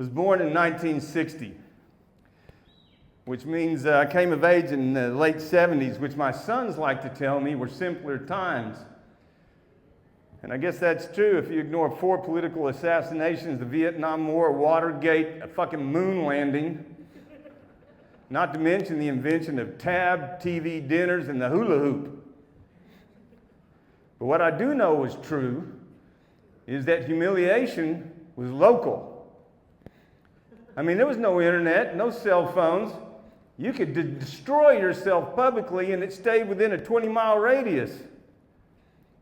was born in 1960, which means I came of age in the late 70s, which my sons like to tell me were simpler times. And I guess that's true if you ignore 4 political assassinations, the Vietnam War, Watergate, a fucking moon landing, not to mention the invention of tab, TV dinners, and the hula hoop. But what I do know is true is that humiliation was local. I mean, there was no internet, no cell phones. You could destroy yourself publicly and it stayed within a 20-mile radius.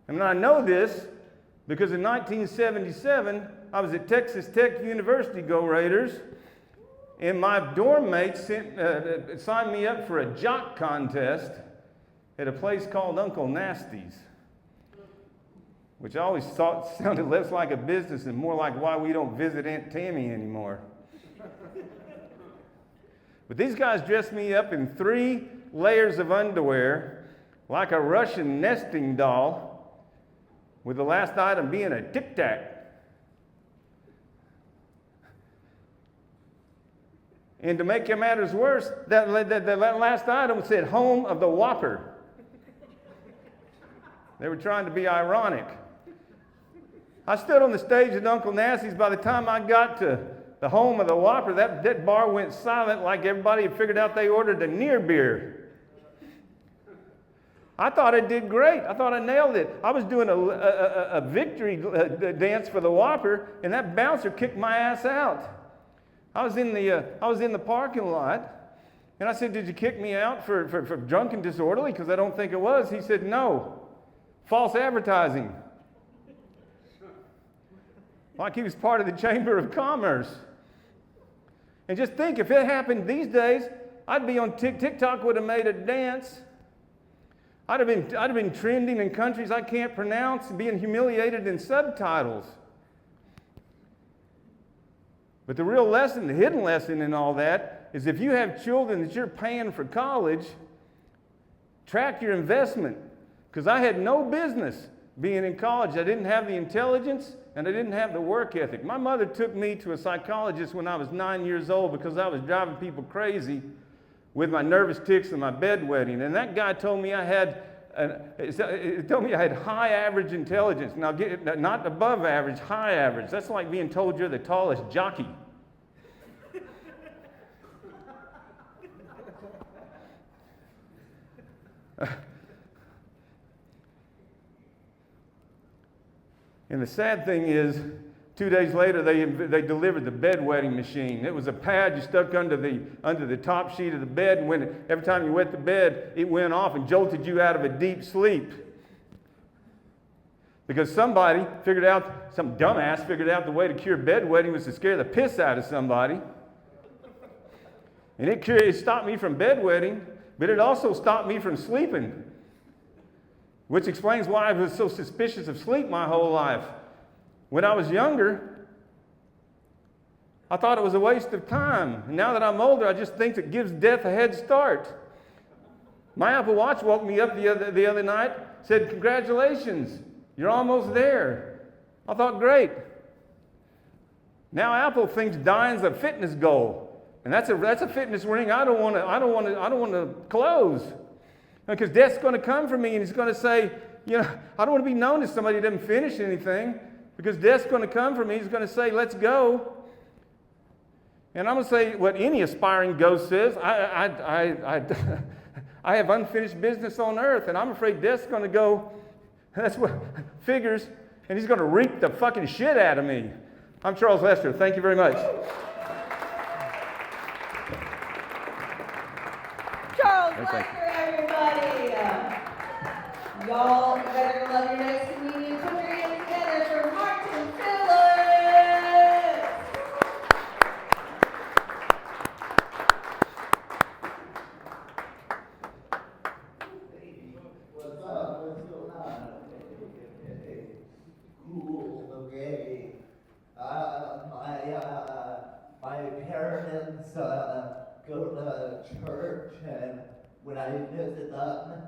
And I know this because in 1977, I was at Texas Tech University, go Raiders, and my dorm mates signed me up for a jock contest at a place called Uncle Nasty's, which I always thought sounded less like a business and more like why we don't visit Aunt Tammy anymore. But these guys dressed me up in 3 layers of underwear, like a Russian nesting doll, with the last item being a Tic Tac. And to make matters worse, that last item said home of the Whopper. They were trying to be ironic. I stood on the stage at Uncle Nasty's. By the time I got to the home of the Whopper, that bar went silent like everybody had figured out they ordered a near beer. I thought I did great. I thought I nailed it. I was doing a victory dance for the Whopper, and that bouncer kicked my ass out. I was in the parking lot, and I said, "Did you kick me out for drunk and disorderly? Because I don't think it was." He said, "No, false advertising." Like he was part of the Chamber of Commerce. And just think, if it happened these days, I'd be on TikTok would have made a dance. I'd have been trending in countries I can't pronounce, being humiliated in subtitles. But the real lesson, the hidden lesson in all that, is if you have children that you're paying for college, track your investment. Because I had no business being in college. I didn't have the intelligence and I didn't have the work ethic. My mother took me to a psychologist when I was 9 years old because I was driving people crazy with my nervous tics and my bedwetting. And that guy told me I had high average intelligence. Now, not above average, high average. That's like being told you're the tallest jockey. And the sad thing is, 2 days later, they delivered the bedwetting machine. It was a pad you stuck under the top sheet of the bed, and every time you wet the bed, it went off and jolted you out of a deep sleep. Because some dumbass figured out the way to cure bedwetting was to scare the piss out of somebody. And it stopped me from bedwetting, but it also stopped me from sleeping. Which explains why I was so suspicious of sleep my whole life. When I was younger, I thought it was a waste of time. And now that I'm older, I just think it gives death a head start. My Apple Watch woke me up the other night, said, "Congratulations, you're almost there." I thought, great. Now Apple thinks dying's a fitness goal. And that's a fitness ring I don't want to close. Because death's going to come for me and he's going to say, I don't want to be known as somebody who didn't finish anything. Because death's going to come for me. He's going to say, "Let's go." And I'm going to say what any aspiring ghost says. I have unfinished business on earth, and I'm afraid death's going to go. That's what figures. And he's going to reap the fucking shit out of me. I'm Charles Lester. Thank you very much. Charles Lester, everybody. Y'all better love your next comedian. Put your hands together for Martin Phillips. What's up? What's going on? Hey, cool. Okay. My parents go to church, and when I visit them,